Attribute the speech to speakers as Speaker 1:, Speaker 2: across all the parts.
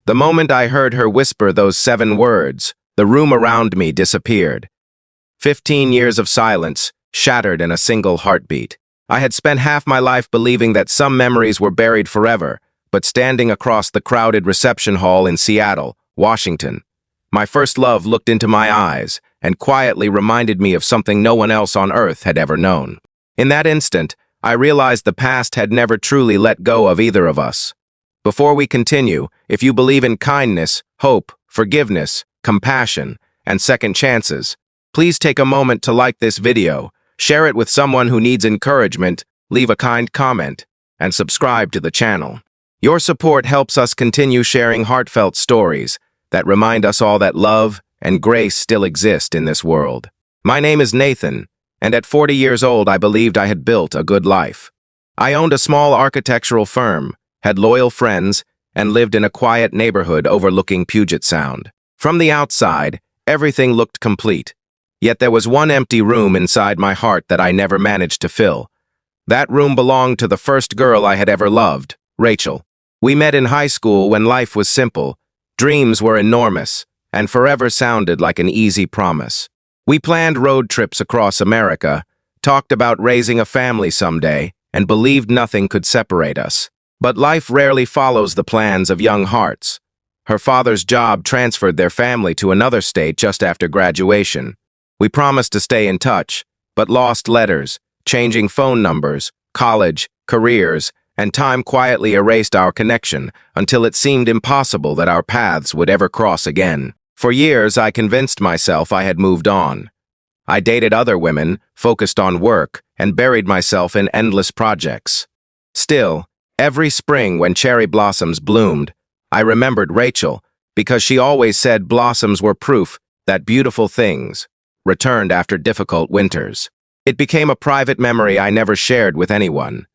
Speaker 1: The moment I heard her whisper those 7 words, the room around me disappeared. 15 years of silence, shattered in a single heartbeat. I had spent half my life believing that some memories were buried forever, but standing across the crowded reception hall in Seattle, Washington, my first love looked into my eyes and quietly reminded me of something no one else on earth had ever known. In that instant, I realized the past had never truly let go of either of us. Before we continue, if you believe in kindness, hope, forgiveness, compassion, and second chances, please take a moment to like this video, share it with someone who needs encouragement, leave a kind comment, and subscribe to the channel. Your support helps us continue sharing heartfelt stories that remind us all that love and grace still exist in this world. My name is Nathan, and at 40 years old I believed I had built a good life. I owned a small architectural firm, had loyal friends, and lived in a quiet neighborhood overlooking Puget Sound. From the outside, everything looked complete. Yet there was one empty room inside my heart that I never managed to fill. That room belonged to the first girl I had ever loved, Rachel. We met in high school when life was simple, dreams were enormous, and forever sounded like an easy promise. We planned road trips across America, talked about raising a family someday, and believed nothing could separate us. But life rarely follows the plans of young hearts. Her father's job transferred their family to another state just after graduation. We promised to stay in touch, but lost letters, changing phone numbers, college, careers, and time quietly erased our connection until it seemed impossible that our paths would ever cross again. For years, I convinced myself I had moved on. I dated other women, focused on work, and buried myself in endless projects. Still, every spring when cherry blossoms bloomed, I remembered Rachel, because she always said blossoms were proof that beautiful things returned after difficult winters. It became a private memory I never shared with anyone.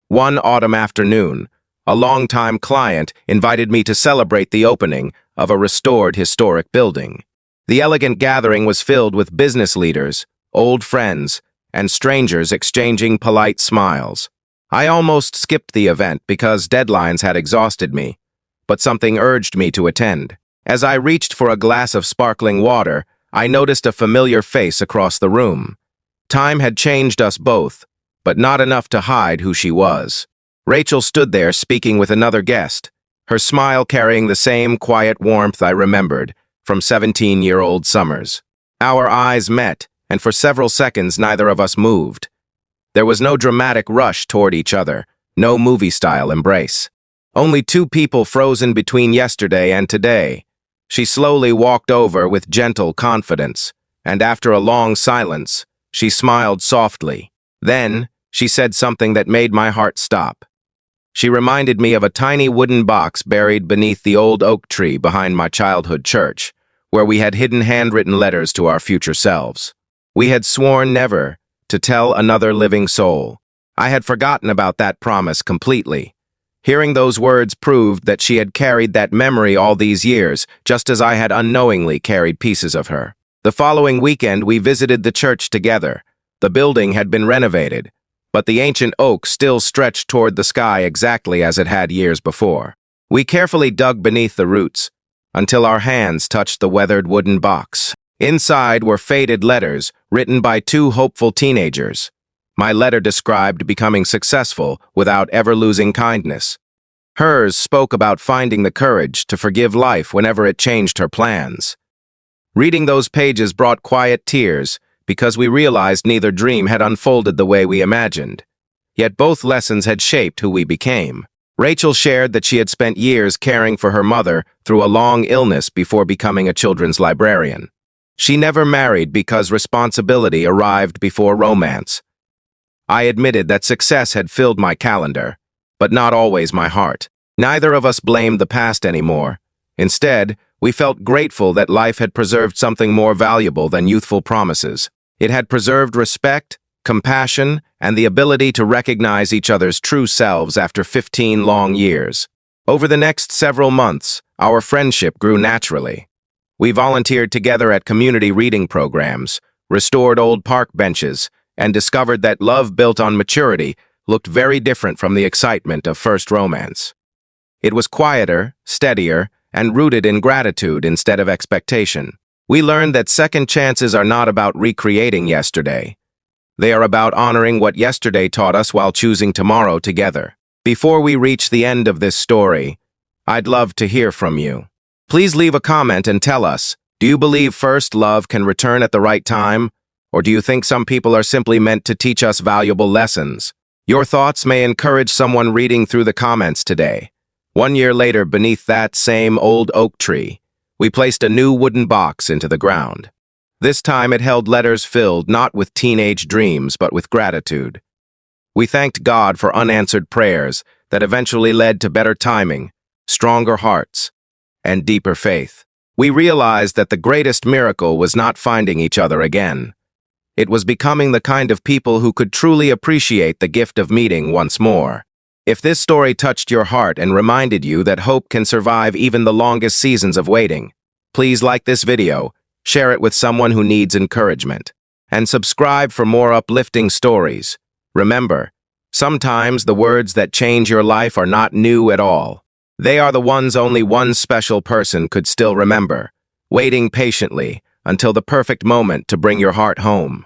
Speaker 1: One autumn afternoon, a longtime client invited me to celebrate the opening of a restored historic building. The elegant gathering was filled with business leaders, old friends, and strangers exchanging polite smiles. I almost skipped the event because deadlines had exhausted me, but something urged me to attend. As I reached for a glass of sparkling water, I noticed a familiar face across the room. Time had changed us both, but not enough to hide who she was. Rachel stood there speaking with another guest, her smile carrying the same quiet warmth I remembered from 17-year-old summers. Our eyes met, and for several seconds neither of us moved. There was no dramatic rush toward each other, no movie-style embrace. Only two people frozen between yesterday and today. She slowly walked over with gentle confidence, and after a long silence, she smiled softly. Then, she said something that made my heart stop. She reminded me of a tiny wooden box buried beneath the old oak tree behind my childhood church, where we had hidden handwritten letters to our future selves. We had sworn never to tell another living soul. I had forgotten about that promise completely. Hearing those words proved that she had carried that memory all these years, just as I had unknowingly carried pieces of her. The following weekend, we visited the church together. The building had been renovated, but the ancient oak still stretched toward the sky exactly as it had years before. We carefully dug beneath the roots until our hands touched the weathered wooden box. Inside were faded letters written by 2 hopeful teenagers. My letter described becoming successful without ever losing kindness. Hers spoke about finding the courage to forgive life whenever it changed her plans. Reading those pages brought quiet tears, because we realized neither dream had unfolded the way we imagined. Yet both lessons had shaped who we became. Rachel shared that she had spent years caring for her mother through a long illness before becoming a children's librarian. She never married because responsibility arrived before romance. I admitted that success had filled my calendar, but not always my heart. Neither of us blamed the past anymore. Instead, we felt grateful that life had preserved something more valuable than youthful promises. It had preserved respect, compassion, and the ability to recognize each other's true selves after 15 long years. Over the next several months, our friendship grew naturally. We volunteered together at community reading programs, restored old park benches, and discovered that love built on maturity looked very different from the excitement of first romance. It was quieter, steadier, and rooted in gratitude instead of expectation. We learned that second chances are not about recreating yesterday. They are about honoring what yesterday taught us while choosing tomorrow together. Before we reach the end of this story, I'd love to hear from you. Please leave a comment and tell us, do you believe first love can return at the right time? Or do you think some people are simply meant to teach us valuable lessons? Your thoughts may encourage someone reading through the comments today. 1 year later, beneath that same old oak tree, we placed a new wooden box into the ground. This time it held letters filled not with teenage dreams, but with gratitude. We thanked God for unanswered prayers that eventually led to better timing, stronger hearts, and deeper faith. We realized that the greatest miracle was not finding each other again. It was becoming the kind of people who could truly appreciate the gift of meeting once more. If this story touched your heart and reminded you that hope can survive even the longest seasons of waiting, please like this video, share it with someone who needs encouragement, and subscribe for more uplifting stories. Remember, sometimes the words that change your life are not new at all. They are the ones only one special person could still remember, waiting patiently until the perfect moment to bring your heart home.